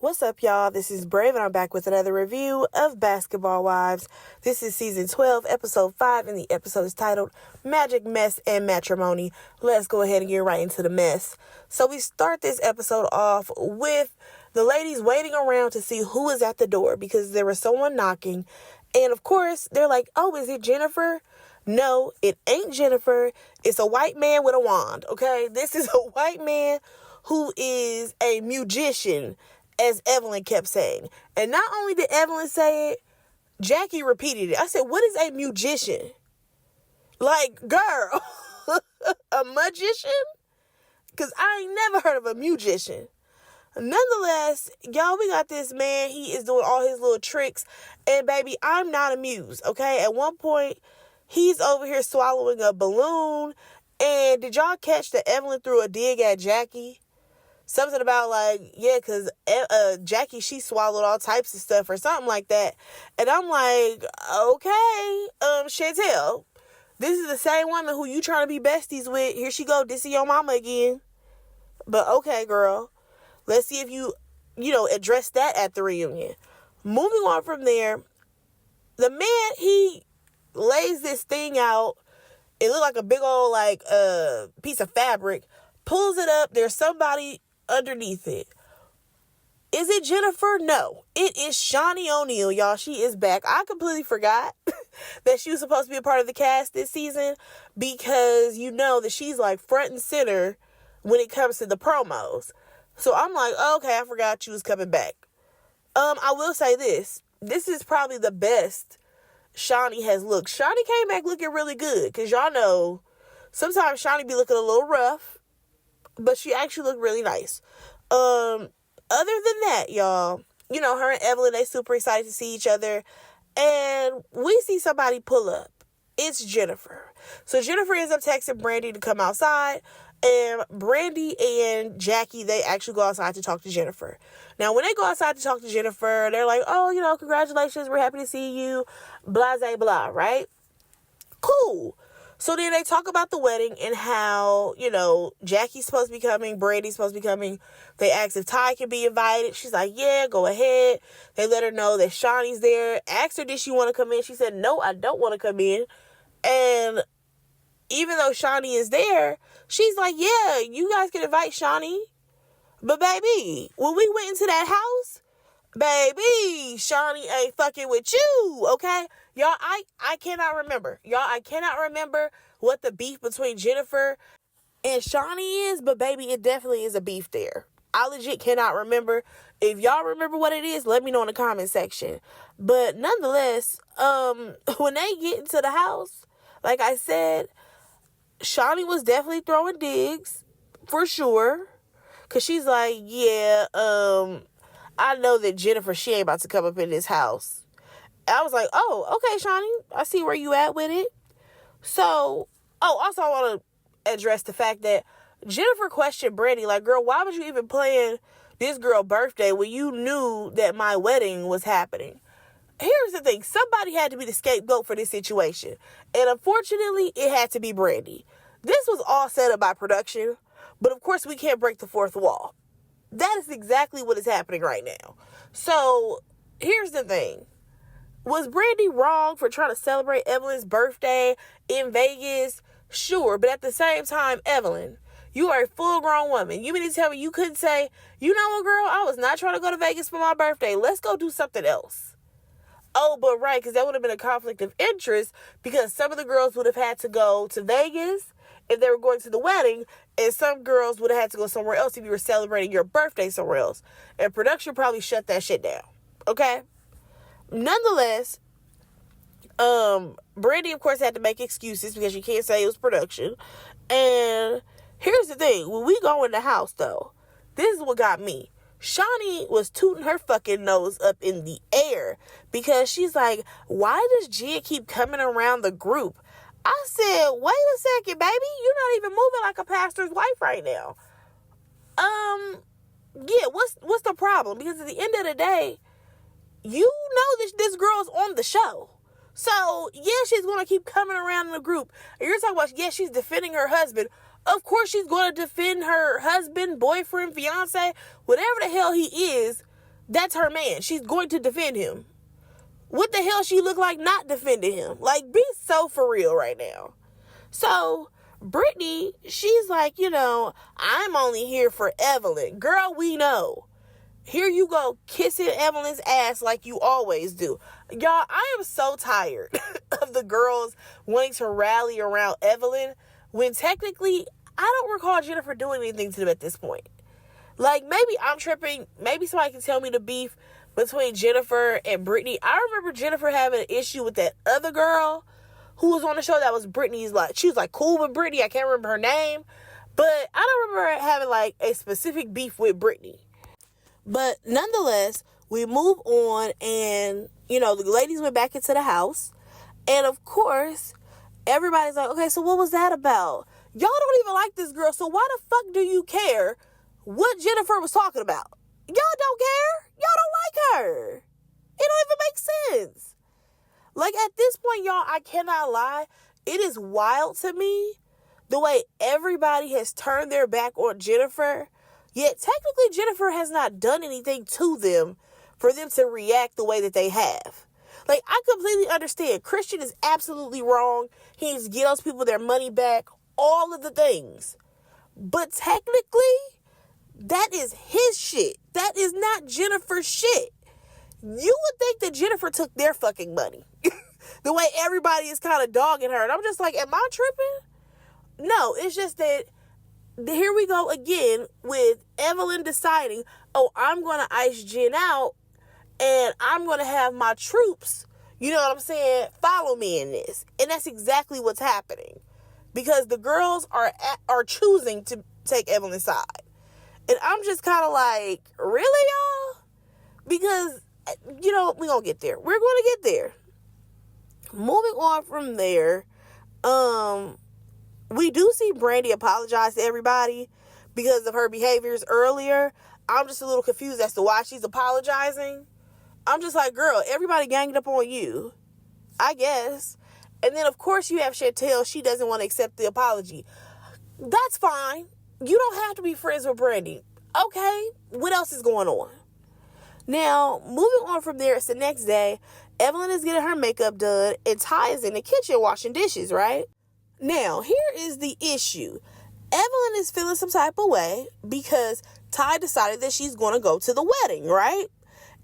What's up, y'all? This is Brave, and I'm back with another review of Basketball Wives. This is season 12, episode 5, and the episode is titled Magic, Mess, and Matrimony. Let's go ahead and get right into the mess. So we start this episode off with the ladies waiting around to see who is at the door because there was someone knocking. And of course, they're like, oh, is it Jennifer? No, it ain't Jennifer. It's a white man with a wand, okay? This is a white man who is a musician, as Evelyn kept saying. And not only did Evelyn say it, Jackie repeated it. I said, what is a musician? Like, girl, a magician? Because I ain't never heard of a musician. Nonetheless, y'all, we got this man. He is doing all his little tricks. And baby, I'm not amused, okay? At one point, he's over here swallowing a balloon. And did y'all catch that Evelyn threw a dig at Jackie? Something about like, yeah, because Jackie, she swallowed all types of stuff or something like that. And I'm like, okay, Chantel, this is the same woman who you trying to be besties with. Here she go, dissing your mama again. But okay, girl, let's see if you address that at the reunion. Moving on from there, the man, he lays this thing out. It looked like a big old piece of fabric. Pulls it up. There's somebody underneath it. Is it Jennifer? No. It is Shaunie O'Neal, y'all. She is back. I completely forgot that she was supposed to be a part of the cast this season because you know that she's like front and center when it comes to the promos. So I'm like, okay, I forgot she was coming back. I will say this. This is probably the best Shaunie has looked. Shaunie came back looking really good because y'all know sometimes Shaunie be looking a little rough. But she actually looked really nice. Other than that, y'all, her and Evelyn, they super excited to see each other. And we see somebody pull up. It's Jennifer. So Jennifer ends up texting Brandy to come outside. And Brandy and Jackie, they actually go outside to talk to Jennifer. Now, when they go outside to talk to Jennifer, they're like, oh, congratulations. We're happy to see you. Blah, blah, blah, right? Cool. So then they talk about the wedding and how, Jackie's supposed to be coming, Brandy's supposed to be coming. They asked if Ty can be invited. She's like, yeah, go ahead. They let her know that Shaunie's there. Asked her, did she want to come in? She said, no, I don't want to come in. And even though Shaunie is there, she's like, yeah, you guys can invite Shaunie. But baby, when we went into that house, baby, Shaunie ain't fucking with you, okay? Y'all, I cannot remember. Y'all, I cannot remember what the beef between Jennifer and Shaunie is, but baby, it definitely is a beef there. I legit cannot remember. If y'all remember what it is, let me know in the comment section. But nonetheless, when they get into the house, like I said, Shaunie was definitely throwing digs, for sure. Because she's like, yeah, I know that Jennifer, she ain't about to come up in this house. I was like, oh, okay, Shaunie, I see where you at with it. So, also I want to address the fact that Jennifer questioned Brandy, like, girl, why would you even plan this girl's birthday when you knew that my wedding was happening? Here's the thing. Somebody had to be the scapegoat for this situation. And unfortunately, it had to be Brandy. This was all set up by production. But of course, we can't break the fourth wall. That is exactly what is happening right now. So, here's the thing. Was Brandy wrong for trying to celebrate Evelyn's birthday in Vegas? Sure, but at the same time, Evelyn, you are a full-grown woman. You mean to tell me you couldn't say, you know what, girl, I was not trying to go to Vegas for my birthday. Let's go do something else. Oh, but right, because that would have been a conflict of interest because some of the girls would have had to go to Vegas if they were going to the wedding, and some girls would have had to go somewhere else if you were celebrating your birthday somewhere else. And production probably shut that shit down. Okay? Nonetheless, Brandy, of course, had to make excuses because you can't say it was production. And here's the thing. When we go in the house, though, this is what got me. Shaunie was tooting her fucking nose up in the air because she's like, why does Gia keep coming around the group? I said, wait a second, baby. You're not even moving like a pastor's wife right now. Yeah, what's the problem? Because at the end of the day, you know that this girl's on the show. So, yeah, she's going to keep coming around in the group. And you're talking about, yeah, she's defending her husband. Of course she's going to defend her husband, boyfriend, fiance, whatever the hell he is. That's her man. She's going to defend him. What the hell she look like not defending him? Like, be so for real right now. So, Brittany, she's like, I'm only here for Evelyn. Girl, we know. Here you go, kissing Evelyn's ass like you always do. Y'all, I am so tired of the girls wanting to rally around Evelyn when technically I don't recall Jennifer doing anything to them at this point. Like, maybe I'm tripping. Maybe somebody can tell me the beef between Jennifer and Brittany. I remember Jennifer having an issue with that other girl who was on the show that was Brittany's, like, she was like cool with Brittany. I can't remember her name. But I don't remember having like a specific beef with Brittany. But nonetheless, we move on and, the ladies went back into the house. And of course, everybody's like, okay, so what was that about? Y'all don't even like this girl, so why the fuck do you care what Jennifer was talking about? Y'all don't care? Y'all don't like her. It don't even make sense. Like, at this point, y'all, I cannot lie. It is wild to me the way everybody has turned their back on Jennifer. Yet, technically, Jennifer has not done anything to them for them to react the way that they have. Like, I completely understand. Christian is absolutely wrong. He needs to get those people their money back. All of the things. But technically, that is his shit. That is not Jennifer's shit. You would think that Jennifer took their fucking money. The way everybody is kind of dogging her. And I'm just like, am I tripping? No, it's just that here we go again with Evelyn deciding, I'm going to ice Jen out and I'm going to have my troops, you know what I'm saying, follow me in this. And that's exactly what's happening. Because the girls are choosing to take Evelyn's side. And I'm just kind of like, really, y'all? Because, we're going to get there. We're going to get there. Moving on from there, we do see Brandy apologize to everybody because of her behaviors earlier. I'm just a little confused as to why she's apologizing. I'm just like, girl, everybody ganged up on you, I guess. And then, of course, you have Chantel. She doesn't want to accept the apology. That's fine. You don't have to be friends with Brandy. Okay, what else is going on? Now, moving on from there, it's the next day. Evelyn is getting her makeup done, and Ty is in the kitchen washing dishes, right? Now, here is the issue. Evelyn is feeling some type of way because Ty decided that she's going to go to the wedding, right?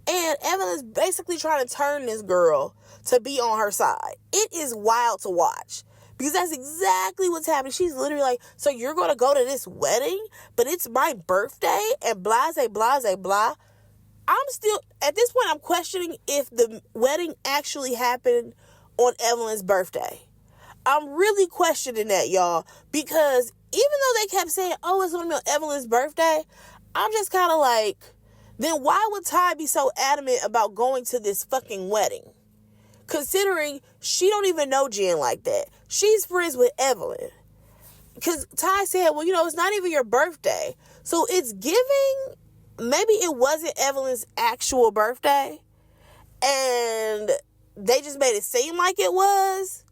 And Evelyn is basically trying to turn this girl to be on her side. It is wild to watch because that's exactly what's happening. She's literally like, so you're going to go to this wedding, but it's my birthday and blase, blase, blah. I'm still, at this point, I'm questioning if the wedding actually happened on Evelyn's birthday. I'm really questioning that, y'all, because even though they kept saying, it's going to be on Evelyn's birthday, I'm just kind of like, then why would Ty be so adamant about going to this fucking wedding? Considering she don't even know Jen like that. She's friends with Evelyn. Because Ty said, well, it's not even your birthday. So it's giving, maybe it wasn't Evelyn's actual birthday. And they just made it seem like it was.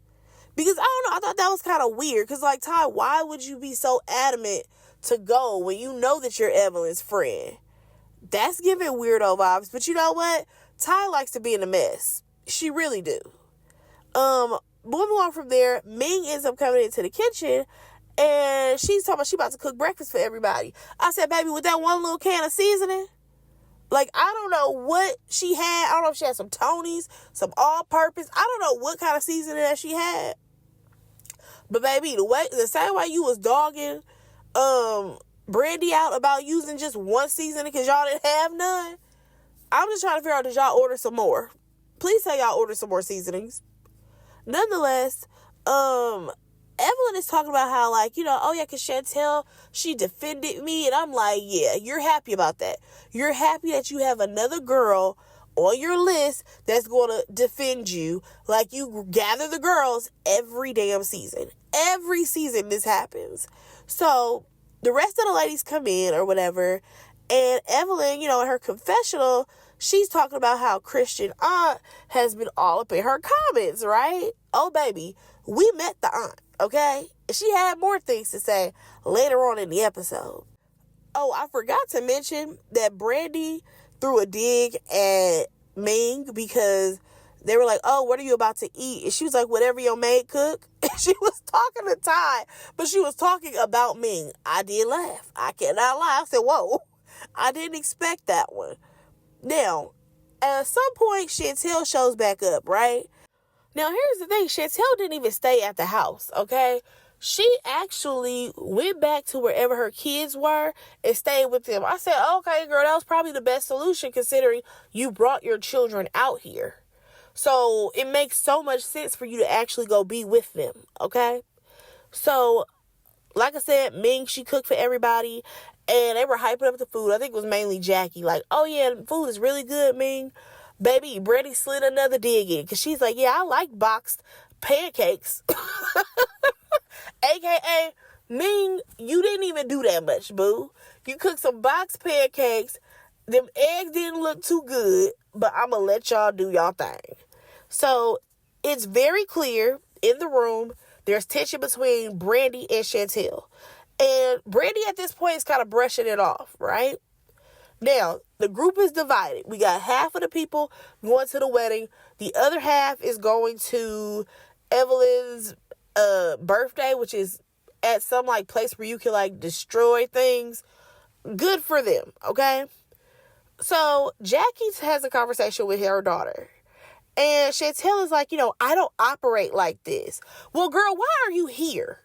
Because, I don't know, I thought that was kind of weird. Because, like, Ty, why would you be so adamant to go when you know that you're Evelyn's friend? That's giving weirdo vibes. But you know what? Ty likes to be in a mess. She really do. Moving on from there, Ming ends up coming into the kitchen. And she's talking about she about to cook breakfast for everybody. I said, baby, with that one little can of seasoning? Like, I don't know what she had. I don't know if she had some Tony's, some all-purpose. I don't know what kind of seasoning that she had. But, baby, the same way you was dogging Brandy out about using just one seasoning because y'all didn't have none, I'm just trying to figure out, did y'all order some more? Please say y'all ordered some more seasonings. Nonetheless, Evelyn is talking about how, like, because Chantel, she defended me. And I'm like, yeah, you're happy about that. You're happy that you have another girl on your list that's going to defend you. Like, you gather the girls every damn season. Every season this happens. So the rest of the ladies come in or whatever. And Evelyn, in her confessional, she's talking about how Christian aunt has been all up in her comments, right? Oh, baby, we met the aunt. Okay? She had more things to say later on in the episode. Oh, I forgot to mention that Brandy threw a dig at Ming because they were like, oh, what are you about to eat? And she was like, whatever your maid cook. And she was talking to Ty, but she was talking about Ming. I did laugh. I cannot lie. I said, whoa, I didn't expect that one. Now, at some point, Chantel shows back up, right? Now, here's the thing. Chantel didn't even stay at the house, okay? She actually went back to wherever her kids were and stayed with them. I said, okay, girl, that was probably the best solution considering you brought your children out here. So it makes so much sense for you to actually go be with them, okay? So, like I said, Ming, she cooked for everybody, and they were hyping up the food. I think it was mainly Jackie. Like, oh, yeah, the food is really good, Ming. Baby, Brittany slid another dig in, because she's like, yeah, I like boxed pancakes. AKA, Ming, you didn't even do that much, boo. You cooked some boxed pancakes. Them eggs didn't look too good, but I'm going to let y'all do y'all thing. So, it's very clear in the room, there's tension between Brandy and Chantel. And Brandy at this point is kind of brushing it off, right? Now, the group is divided. We got half of the people going to the wedding. The other half is going to Evelyn's birthday, which is at some like place where you can like destroy things. Good for them, okay? So, Jackie has a conversation with her daughter. And Chantel is like, I don't operate like this. Well, girl, why are you here?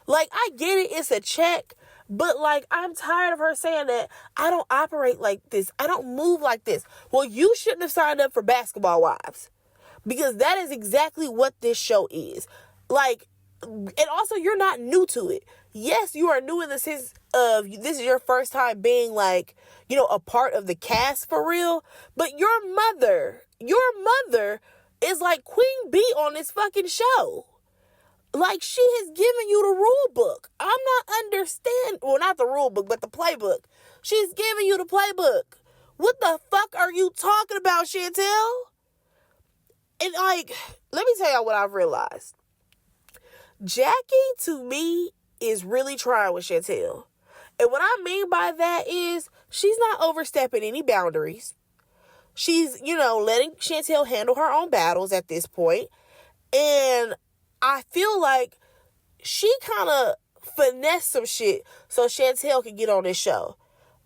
Like, I get it. It's a check. But, like, I'm tired of her saying that I don't operate like this. I don't move like this. Well, you shouldn't have signed up for Basketball Wives. Because that is exactly what this show is. Like, and also, you're not new to it. Yes, you are new in the sense of this is your first time being, like, a part of the cast for real. But your mother is like Queen Bee on this fucking show. Like, she has given you the rule book. I'm not understanding. Well, not the rule book, but the playbook. She's giving you the playbook. What the fuck are you talking about, Chantel? And, like, let me tell y'all what I've realized. Jackie, to me, is really trying with Chantel. And what I mean by that is she's not overstepping any boundaries. She's, letting Chantel handle her own battles at this point. And I feel like she kind of finessed some shit so Chantel can get on this show.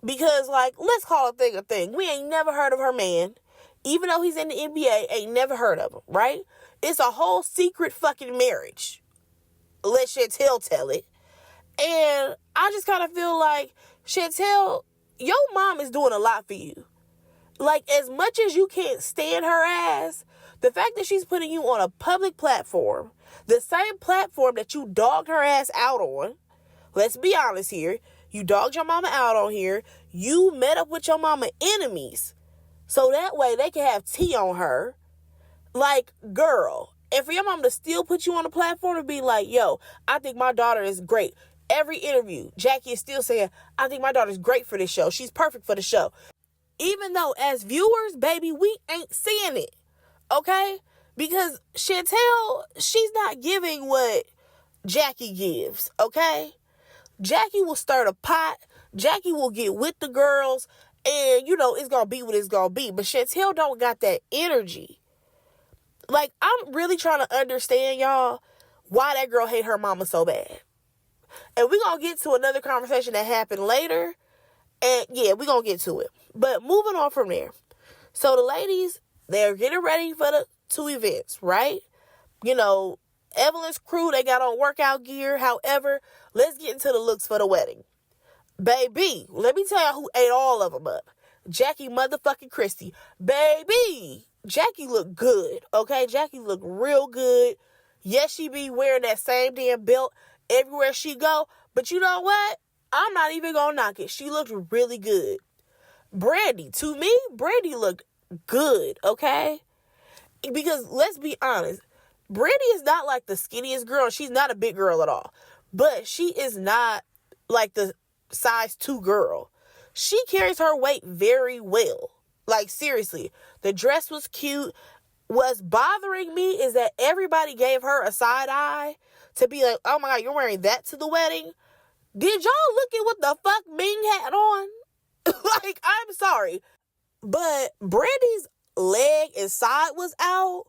Because, like, let's call a thing a thing. We ain't never heard of her man. Even though he's in the NBA, ain't never heard of him, right? It's a whole secret fucking marriage. Let Chantel tell it. And I just kind of feel like, Chantel, your mom is doing a lot for you. Like, as much as you can't stand her ass, the fact that she's putting you on a public platform, the same platform that you dogged her ass out on, let's be honest here, you dogged your mama out on here, you met up with your mama enemies, so that way they can have tea on her. Like, girl, and for your mom to still put you on a platform and be like, yo, I think my daughter is great. Every interview, Jackie is still saying, I think my daughter's great for this show. She's perfect for the show. Even though as viewers, baby, we ain't seeing it. Okay? Because Chantel, she's not giving what Jackie gives. Okay? Jackie will stir the pot. Jackie will get with the girls. And, it's going to be what it's going to be. But Chantel don't got that energy. Like, I'm really trying to understand, y'all, why that girl hate her mama so bad. And we're going to get to another conversation that happened later. And, yeah, we're going to get to it. But moving on from there. So, the ladies, they're getting ready for the 2 events, right? Evelyn's crew, they got on workout gear. However, let's get into the looks for the wedding. Baby, let me tell you who ate all of them up. Jackie motherfucking Christie. Baby, Jackie looked good, okay? Jackie looked real good. Yes, she be wearing that same damn belt everywhere she go. But you know what? I'm not even gonna knock it. She looked really good. Brandy, to me, Brandy looked good, okay? Because let's be honest, Brandy is not like the skinniest girl. She's not a big girl at all. But she is not like the size 2 girl. She carries her weight very well. Like, seriously, the dress was cute. What's bothering me is that everybody gave her a side eye to be like, oh my God, you're wearing that to the wedding? Did y'all look at what the fuck Ming had on? Like, I'm sorry. But Brandy's leg and side was out.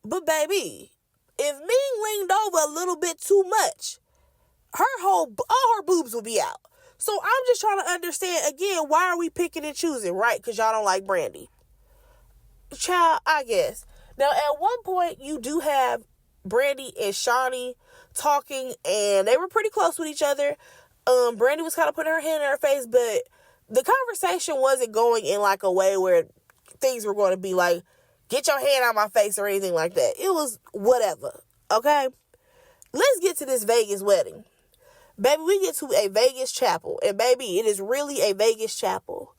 But baby, if Ming leaned over a little bit too much, all her boobs will be out. So I'm just trying to understand, again, why are we picking and choosing, right? Because y'all don't like Brandy. Child, I guess. Now, at one point, you do have Brandy and Shaunie talking, and they were pretty close with each other. Brandy was kind of putting her hand in her face, but the conversation wasn't going in like a way where things were going to be like, get your hand out my face or anything like that. It was whatever, okay? Let's get to this Vegas wedding. Baby, we get to a Vegas chapel, and baby, it is really a Vegas chapel.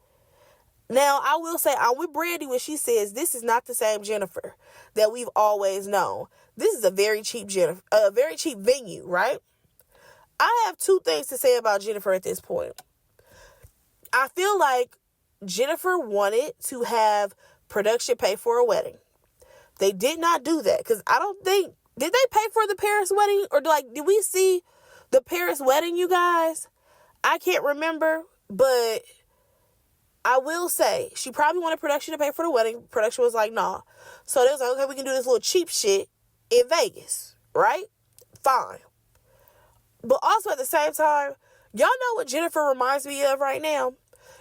Now, I will say, I'm with Brandy when she says this is not the same Jennifer that we've always known. This is a very cheap venue, right? I have two things to say about Jennifer at this point. I feel like Jennifer wanted to have production pay for a wedding. They did not do that, because I don't think, did they pay for the Paris wedding? Or did we see the Paris wedding, you guys? I can't remember, but I will say, she probably wanted production to pay for the wedding. Production was like, nah. So they was like, okay, we can do this little cheap shit in Vegas, right? Fine. But also at the same time, y'all know what Jennifer reminds me of right now?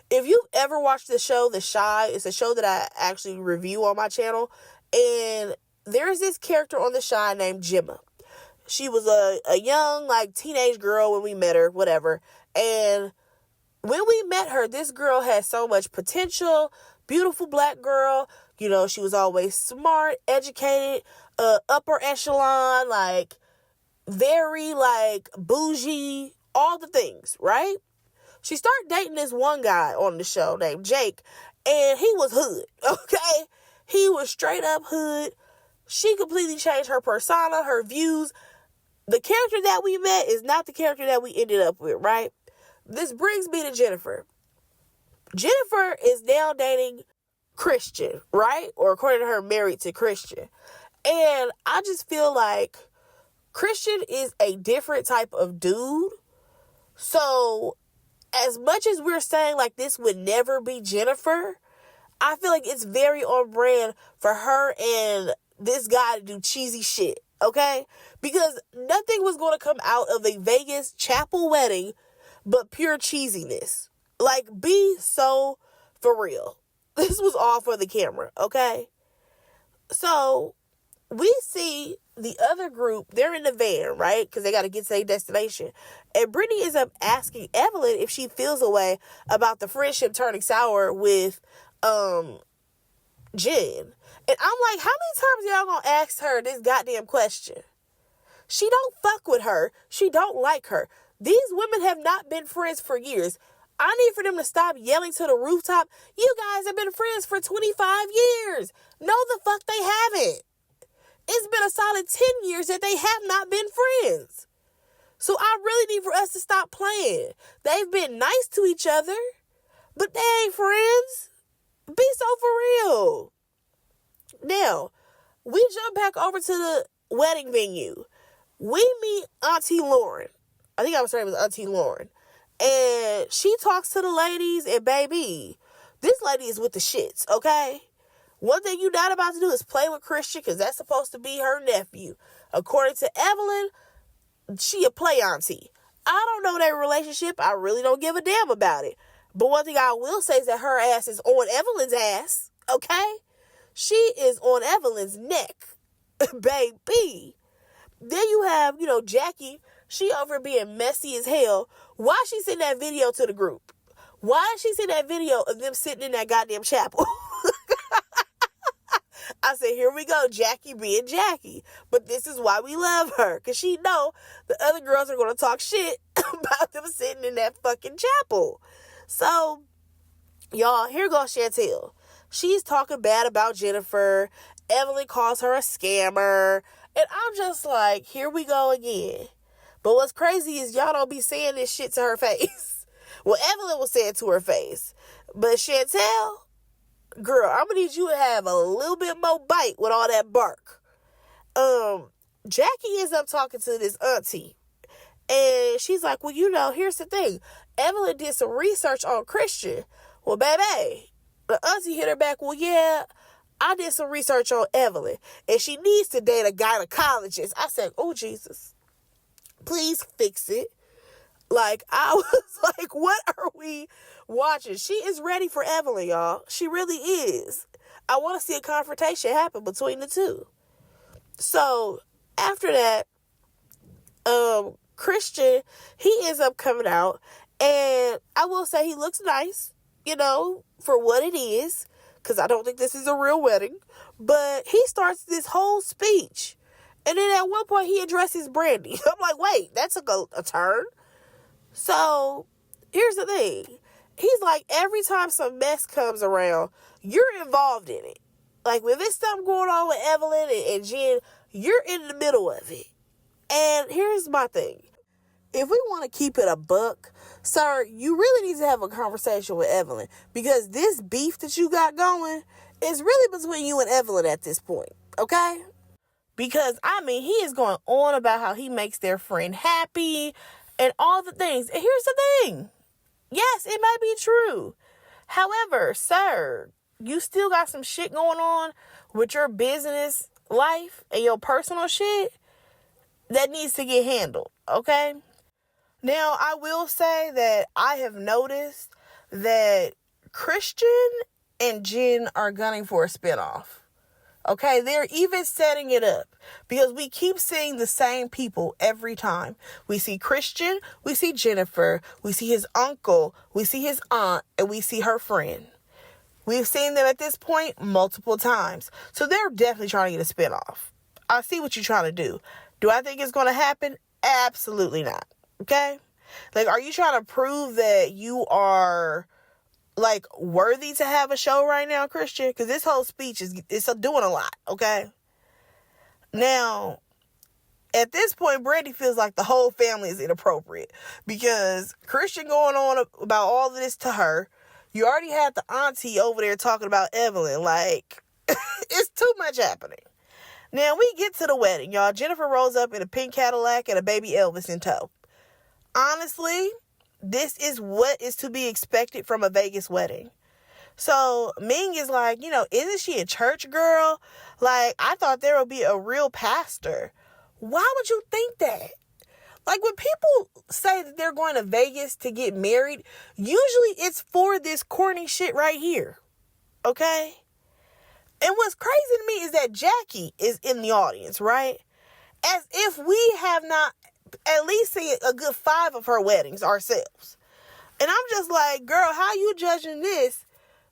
If you've ever watched the show The Chi, it's a show that I actually review on my channel. And there's this character on The Chi named Gemma. She was a young, like, teenage girl when we met her, whatever. And when we met her, this girl had so much potential, beautiful black girl. You know, she was always smart, educated, upper echelon, like, very, like, bougie, all the things, right? She started dating this one guy on the show named Jake, and he was hood, okay? He was straight up hood. She completely changed her persona, her views. The character that we met is not the character that we ended up with, right? This brings me to Jennifer. Jennifer is now dating Christian, right? Or according to her, married to Christian. And I just feel like Christian is a different type of dude. So as much as we're saying like this would never be Jennifer, I feel like it's very on brand for her and this guy to do cheesy shit, okay? Because nothing was going to come out of a Vegas chapel wedding but pure cheesiness. Like, be so for real. This was all for the camera, okay? So we see the other group, they're in the van, right? Because they got to get to their destination. And Brittany ends up asking Evelyn if she feels a way about the friendship turning sour with Jen. And I'm like, how many times y'all gonna ask her this goddamn question? She don't fuck with her. She don't like her. These women have not been friends for years. I need for them to stop yelling to the rooftop. You guys have been friends for 25 years. No, the fuck they haven't. It's been a solid 10 years that they have not been friends. So I really need for us to stop playing. They've been nice to each other, but they ain't friends. Be so for real. Now, we jump back over to the wedding venue. We meet Auntie Lauren. I think I was saying it was Auntie Lauren. And she talks to the ladies, and baby, this lady is with the shits, okay? One thing you're not about to do is play with Christian, because that's supposed to be her nephew. According to Evelyn, she a play auntie. I don't know their relationship. I really don't give a damn about it. But one thing I will say is that her ass is on Evelyn's ass, okay? She is on Evelyn's neck, baby. Then you have, Jackie. She over being messy as hell. Why she send that video to the group? Why she send that video of them sitting in that goddamn chapel? I said, here we go, Jackie being Jackie. But this is why we love her. Because she know the other girls are going to talk shit about them sitting in that fucking chapel. So, y'all, here goes Chantel. She's talking bad about Jennifer. Evelyn calls her a scammer. And I'm just like, here we go again. But what's crazy is y'all don't be saying this shit to her face. Well, Evelyn will say it to her face. But Chantel, girl, I'm going to need you to have a little bit more bite with all that bark. Jackie ends up talking to this auntie. And she's like, well, here's the thing. Evelyn did some research on Christian. Well, baby, The auntie hit her back, well, yeah, I did some research on Evelyn, and she needs to date a gynecologist. I said, oh, Jesus, please fix it. Like, I was like, what are we watching? She is ready for Evelyn, y'all. She really is. I want to see a confrontation happen between the two. So, after that, Christian, he ends up coming out, and I will say he looks nice, for what it is, because I don't think this is a real wedding, but he starts this whole speech, and then at one point he addresses Brandy. I'm like, wait, that took a turn. So, here's the thing. He's like, every time some mess comes around, you're involved in it. Like, when there's something going on with Evelyn and Jen, you're in the middle of it. And here's my thing. If we want to keep it a buck, sir, you really need to have a conversation with Evelyn, because this beef that you got going is really between you and Evelyn at this point, okay? Because, he is going on about how he makes their friend happy and all the things. And here's the thing. Yes, it may be true. However, sir, you still got some shit going on with your business life and your personal shit that needs to get handled, okay? Now, I will say that I have noticed that Christian and Jen are gunning for a spinoff. Okay, they're even setting it up because we keep seeing the same people every time. We see Christian, we see Jennifer, we see his uncle, we see his aunt, and we see her friend. We've seen them at this point multiple times. So they're definitely trying to get a spinoff. I see what you're trying to do. Do I think it's going to happen? Absolutely not. Okay? Like, are you trying to prove that you are, like, worthy to have a show right now, Christian? Because this whole speech is doing a lot, okay? Now, at this point, Brandy feels like the whole family is inappropriate because Christian going on about all of this to her. You already had the auntie over there talking about Evelyn. Like, it's too much happening. Now, we get to the wedding, y'all. Jennifer rolls up in a pink Cadillac and a baby Elvis in tow. Honestly, this is what is to be expected from a Vegas wedding. So Ming is like, isn't she a church girl? Like, I thought there would be a real pastor. Why would you think that? Like, when people say that they're going to Vegas to get married, usually it's for this corny shit right here. Okay? And what's crazy to me is that Jackie is in the audience, right? As if we have not at least seen a good 5 of her weddings ourselves. And I'm just like, girl, how you judging this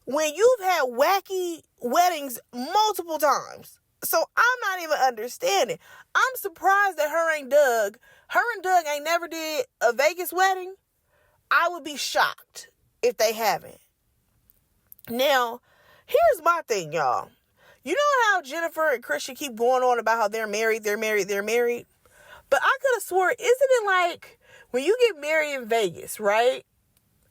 when you've had wacky weddings multiple times? So I'm not even understanding. I'm surprised that her and Doug ain't never did a Vegas wedding. I would be shocked if they haven't. Now, here's my thing, y'all. You know how Jennifer and Christian keep going on about how they're married? But I could have swore, isn't it like when you get married in Vegas, right?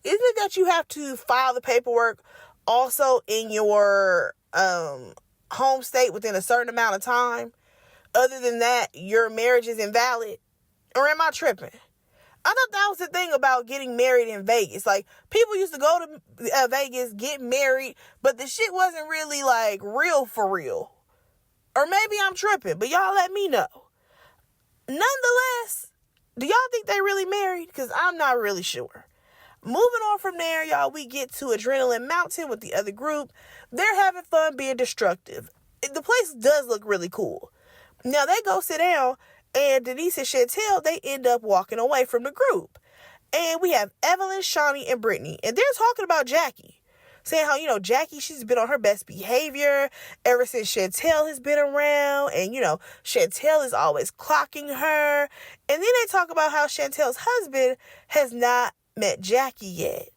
Isn't it that you have to file the paperwork also in your home state within a certain amount of time? Other than that, your marriage is invalid? Or am I tripping? I thought that was the thing about getting married in Vegas. Like, people used to go to Vegas, get married, but the shit wasn't really, like, real for real. Or maybe I'm tripping, but y'all let me know. Nonetheless, do y'all think they really married? Because I'm not really sure. Moving on from there, y'all, we get to Adrenaline Mountain with the other group. They're having fun being destructive. The place does look really cool. Now, they go sit down, and Denise and Chantel, they end up walking away from the group. And we have Evelyn, Shawnee, and Brittany. And they're talking about Jackie. Saying how, Jackie, she's been on her best behavior ever since Chantel has been around. And, Chantel is always clocking her. And then they talk about how Chantel's husband has not met Jackie yet.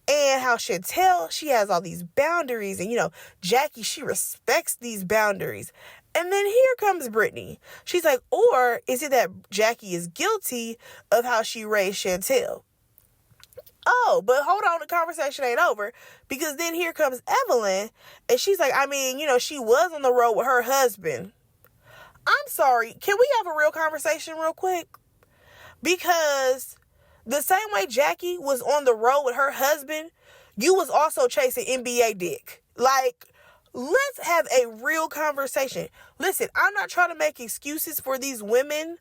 And how Chantel, she has all these boundaries. And, Jackie, she respects these boundaries. And then here comes Brittany. She's like, or is it that Jackie is guilty of how she raised Chantel? Oh, but hold on, the conversation ain't over, because then here comes Evelyn, and she's like, she was on the road with her husband. I'm sorry, can we have a real conversation real quick? Because the same way Jackie was on the road with her husband, you was also chasing NBA dick. Like, let's have a real conversation. Listen, I'm not trying to make excuses for these women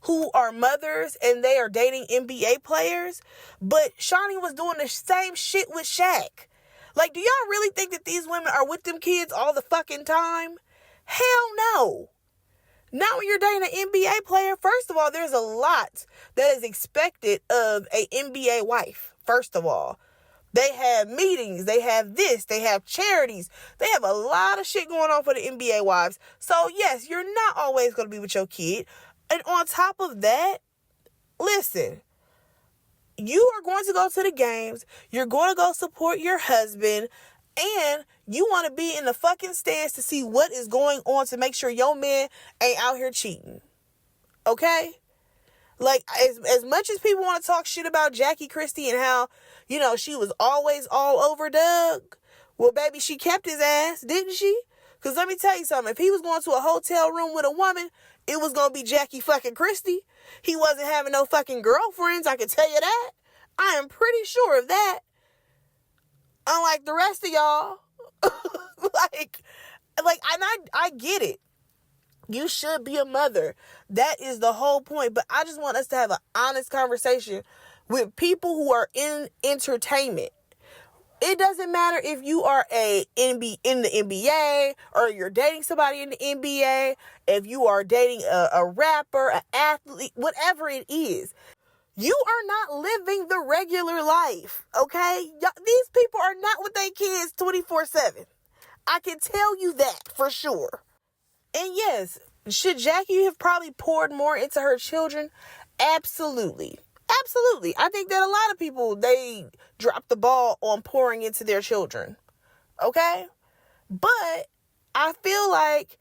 who are mothers and they are dating NBA players, but Shaunie was doing the same shit with Shaq. Like, do y'all really think that these women are with them kids all the fucking time? Hell no. Now when you're dating an NBA player, first of all, there's a lot that is expected of a NBA wife. First of all, they have meetings, they have this, they have charities, they have a lot of shit going on for the NBA wives. So yes, you're not always going to be with your kid. And on top of that, listen, you are going to go to the games, you're going to go support your husband, and you want to be in the fucking stands to see what is going on to make sure your man ain't out here cheating. Okay? Like, as much as people want to talk shit about Jackie Christie and how, you know, she was always all over Doug, well, baby, she kept his ass, didn't she? Because let me tell you something. If he was going to a hotel room with a woman, it was going to be Jackie fucking Christie. He wasn't having no fucking girlfriends, I can tell you that. I am pretty sure of that. Unlike the rest of y'all. I get it. You should be a mother. That is the whole point. But I just want us to have an honest conversation with people who are in entertainment. It doesn't matter if you are in the NBA or you're dating somebody in the NBA, if you are dating a rapper, an athlete, whatever it is. You are not living the regular life, okay? These people are not with their kids 24/7. I can tell you that for sure. And yes, should Jackie have probably poured more into her children? Absolutely. Absolutely. I think that a lot of people, they drop the ball on pouring into their children. Okay? But I feel like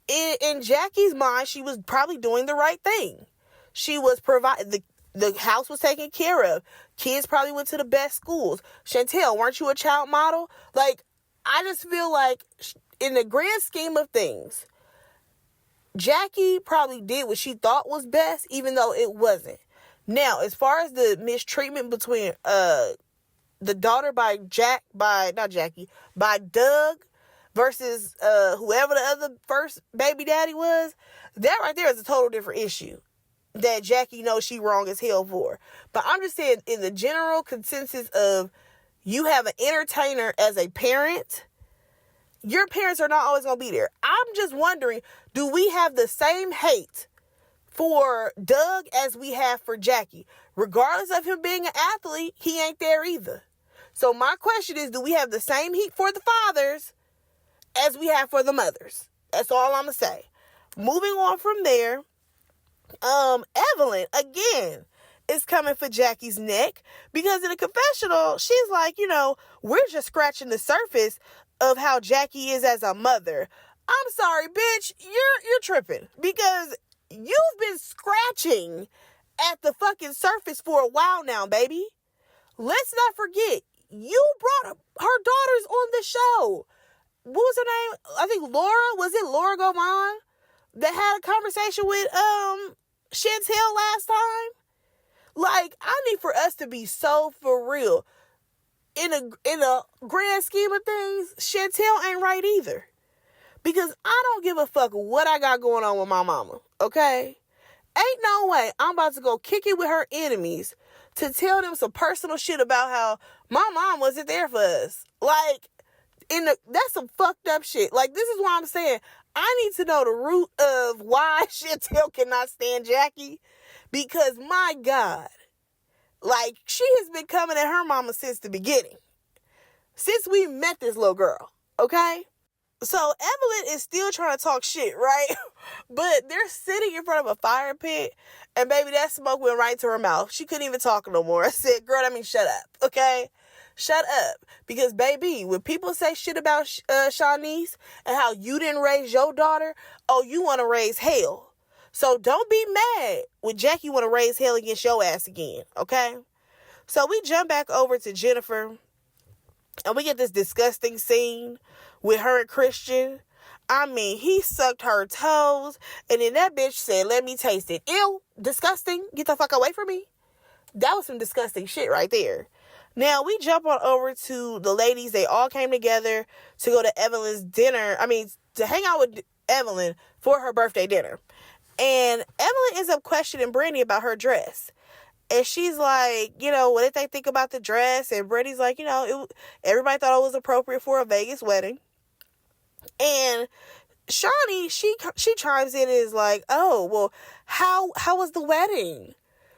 in Jackie's mind, she was probably doing the right thing. She was providing, the house was taken care of. Kids probably went to the best schools. Chantel, weren't you a child model? Like, I just feel like in the grand scheme of things, Jackie probably did what she thought was best, even though it wasn't. Now, as far as the mistreatment between the daughter by Doug versus whoever the other first baby daddy was, that right there is a total different issue that Jackie knows she wrong as hell for. But I'm just saying, in the general consensus of you have an entertainer as a parent, your parents are not always going to be there. I'm just wondering, do we have the same hate for Doug as we have for Jackie? Regardless of him being an athlete, he ain't there either. So my question is, do we have the same heat for the fathers as we have for the mothers? That's all I'm going to say. Moving on from there, Evelyn, again, is coming for Jackie's neck because in the confessional, she's like, we're just scratching the surface of how Jackie is as a mother. I'm sorry, bitch, you're tripping because you've been scratching at the fucking surface for a while now, baby. Let's not forget, you brought her daughters on the show. What was her name? I think Laura. Was it Laura Gavan that had a conversation with Chantel last time? Like, I need for us to be so for real. In a grand scheme of things, Chantel ain't right either. Because I don't give a fuck what I got going on with my mama, okay? Ain't no way I'm about to go kick it with her enemies to tell them some personal shit about how my mom wasn't there for us. Like, that's some fucked up shit. Like, this is why I'm saying I need to know the root of why Chantel cannot stand Jackie. Because, my God, like, she has been coming at her mama since the beginning. Since we met this little girl, okay? So, Evelyn is still trying to talk shit, right? But they're sitting in front of a fire pit, and baby, that smoke went right to her mouth. She couldn't even talk no more. I said, girl, shut up, okay? Shut up. Because, baby, when people say shit about Shanice and how you didn't raise your daughter, oh, you want to raise hell. So don't be mad when Jackie want to raise hell against your ass again, okay? So we jump back over to Jennifer, and we get this disgusting scene with her and Christian. I mean, he sucked her toes, and then that bitch said, let me taste it. Ew, disgusting. Get the fuck away from me. That was some disgusting shit right there. Now, we jump on over to the ladies. They all came together to go to Evelyn's dinner. To hang out with Evelyn for her birthday dinner. And Evelyn ends up questioning Brandy about her dress. And she's like, what did they think about the dress? And Brandy's like, everybody thought it was appropriate for a Vegas wedding. And Shaunie, she chimes in and is like, oh, well, how was the wedding?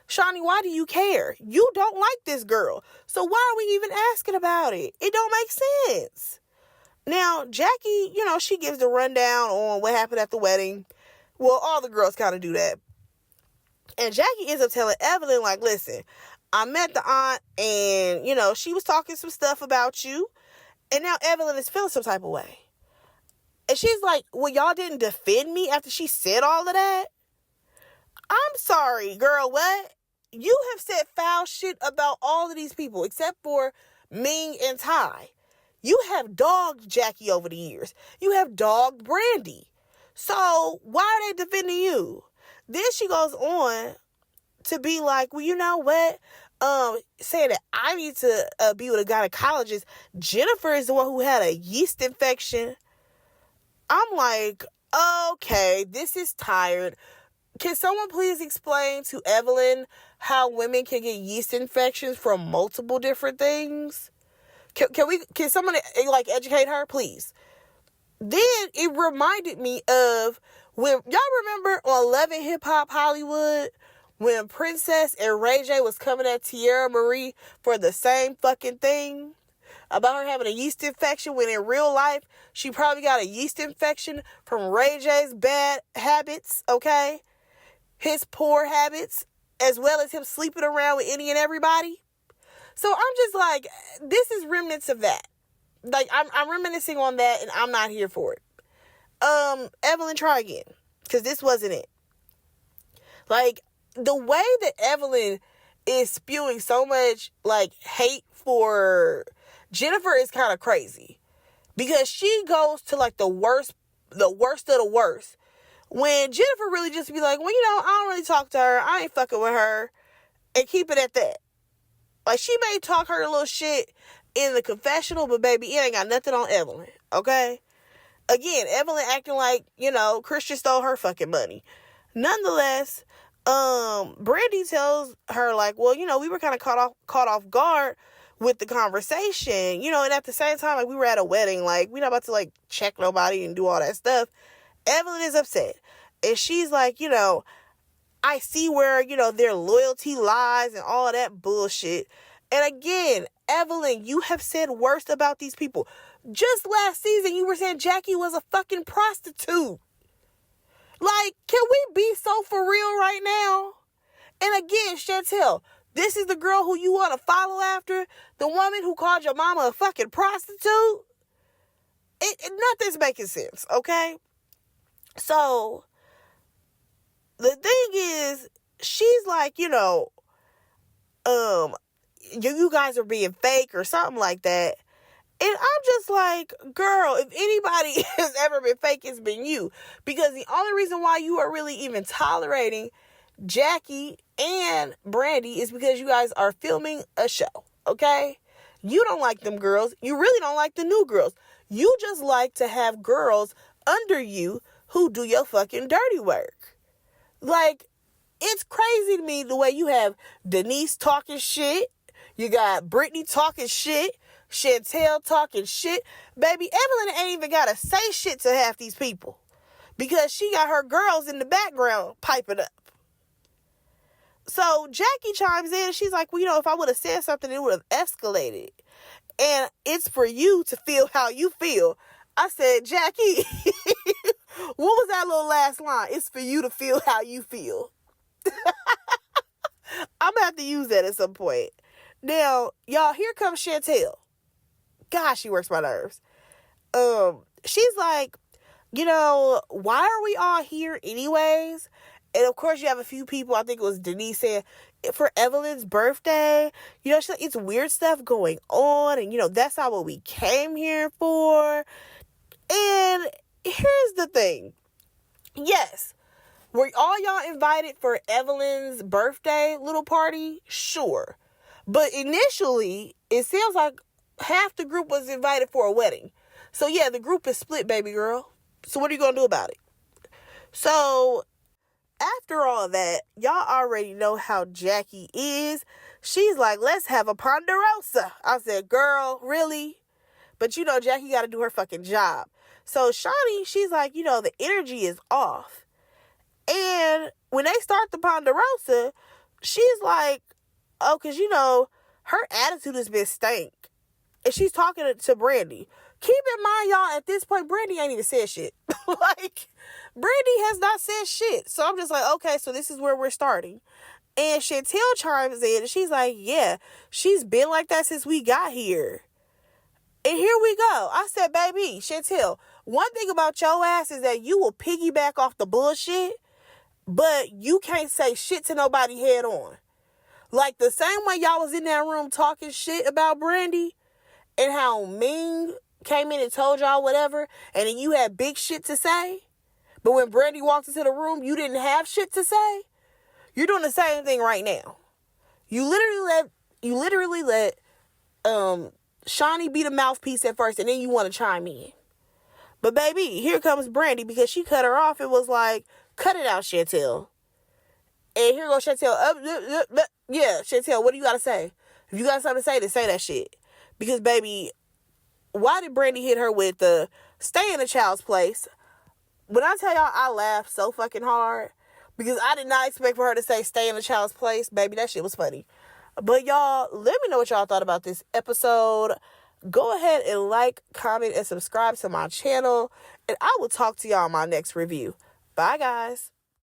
Shaunie, why do you care? You don't like this girl. So why are we even asking about it? It don't make sense. Now, Jackie, she gives the rundown on what happened at the wedding. Well, all the girls kind of do that. And Jackie ends up telling Evelyn, like, listen, I met the aunt and, she was talking some stuff about you. And now Evelyn is feeling some type of way. And she's like, well, y'all didn't defend me after she said all of that? I'm sorry, girl, what? You have said foul shit about all of these people except for Ming and Ty. You have dogged Jackie over the years. You have dogged Brandy. So why are they defending you? Then she goes on to be like, well, you know what? Saying that I need to be with a gynecologist. Jennifer is the one who had a yeast infection. I'm like, okay, this is tired. Can someone please explain to Evelyn how women can get yeast infections from multiple different things? Can someone educate her, please? Then it reminded me of when y'all remember on 11 Hip Hop Hollywood when Princess and Ray J was coming at Tierra Marie for the same fucking thing about her having a yeast infection, when in real life she probably got a yeast infection from Ray J's bad habits, okay? His poor habits, as well as him sleeping around with any and everybody. So I'm just like, this is remnants of that. Like, I'm reminiscing on that, and I'm not here for it. Evelyn, try again, because this wasn't it. Like, the way that Evelyn is spewing so much, hate for Jennifer is kind of crazy. Because she goes to, the worst of the worst. When Jennifer really just be like, well, I don't really talk to her. I ain't fucking with her. And keep it at that. Like, she may talk her a little shit in the confessional, but baby, it ain't got nothing on Evelyn. Okay? Again, Evelyn acting like, Christian stole her fucking money. Nonetheless, Brandy tells her, well, we were kind of caught off guard with the conversation, and at the same time, we were at a wedding, we're not about to, check nobody and do all that stuff. Evelyn is upset. And she's like, I see where, their loyalty lies and all of that bullshit. And again, Evelyn, you have said worse about these people. Just last season, you were saying Jackie was a fucking prostitute. Can we be so for real right now? And again, Chantel, this is the girl who you want to follow after? The woman who called your mama a fucking prostitute? Nothing's making sense, okay? So, the thing is, she's like, you guys are being fake or something like that. And I'm just like, girl, if anybody has ever been fake, it's been you. Because the only reason why you are really even tolerating Jackie and Brandy is because you guys are filming a show, okay? You don't like them girls. You really don't like the new girls. You just like to have girls under you who do your fucking dirty work. It's crazy to me the way you have Denise talking shit. You got Brittany talking shit. Chantel talking shit. Baby, Evelyn ain't even got to say shit to half these people. Because she got her girls in the background piping up. So Jackie chimes in. She's like, well, if I would have said something, it would have escalated. And it's for you to feel how you feel. I said, Jackie, what was that little last line? It's for you to feel how you feel. I'm going to have to use that at some point. Now, y'all, here comes Chantel. Gosh, she works my nerves. She's like, why are we all here anyways? And of course, you have a few people, I think it was Denise saying, for Evelyn's birthday, she's like, it's weird stuff going on. And, that's not what we came here for. And here's the thing. Yes. Were all y'all invited for Evelyn's birthday little party? Sure. But initially, it sounds like half the group was invited for a wedding. So yeah, the group is split, baby girl. So what are you going to do about it? So after all that, y'all already know how Jackie is. She's like, let's have a Ponderosa. I said, girl, really? But you know, Jackie got to do her fucking job. So Shaunie, she's like, you know, the energy is off. And when they start the Ponderosa, she's like, oh, because, you know, her attitude has been stank. And she's talking to Brandy. Keep in mind, y'all, at this point, Brandy ain't even said shit. Like, Brandy has not said shit. So I'm just like, okay, so this is where we're starting. And Chantel chimes in, and she's like, yeah, she's been like that since we got here. And here we go. I said, baby, Chantel, one thing about your ass is that you will piggyback off the bullshit, but you can't say shit to nobody head on. Like, the same way y'all was in that room talking shit about Brandy and how Ming came in and told y'all whatever, and then you had big shit to say, but when Brandy walked into the room, you didn't have shit to say. You're doing the same thing right now. You literally let Shaunie be the mouthpiece at first, and then you want to chime in. But baby, here comes Brandy, because she cut her off. It was like, cut it out, Chantel. And here goes Chantel. Yeah, Chantel, what do you got to say? If you got something to say, then say that shit. Because, baby, why did Brandy hit her with the stay in a child's place? When I tell y'all, I laughed so fucking hard. Because I did not expect for her to say stay in a child's place. Baby, that shit was funny. But y'all, let me know what y'all thought about this episode. Go ahead and like, comment, and subscribe to my channel. And I will talk to y'all in my next review. Bye, guys.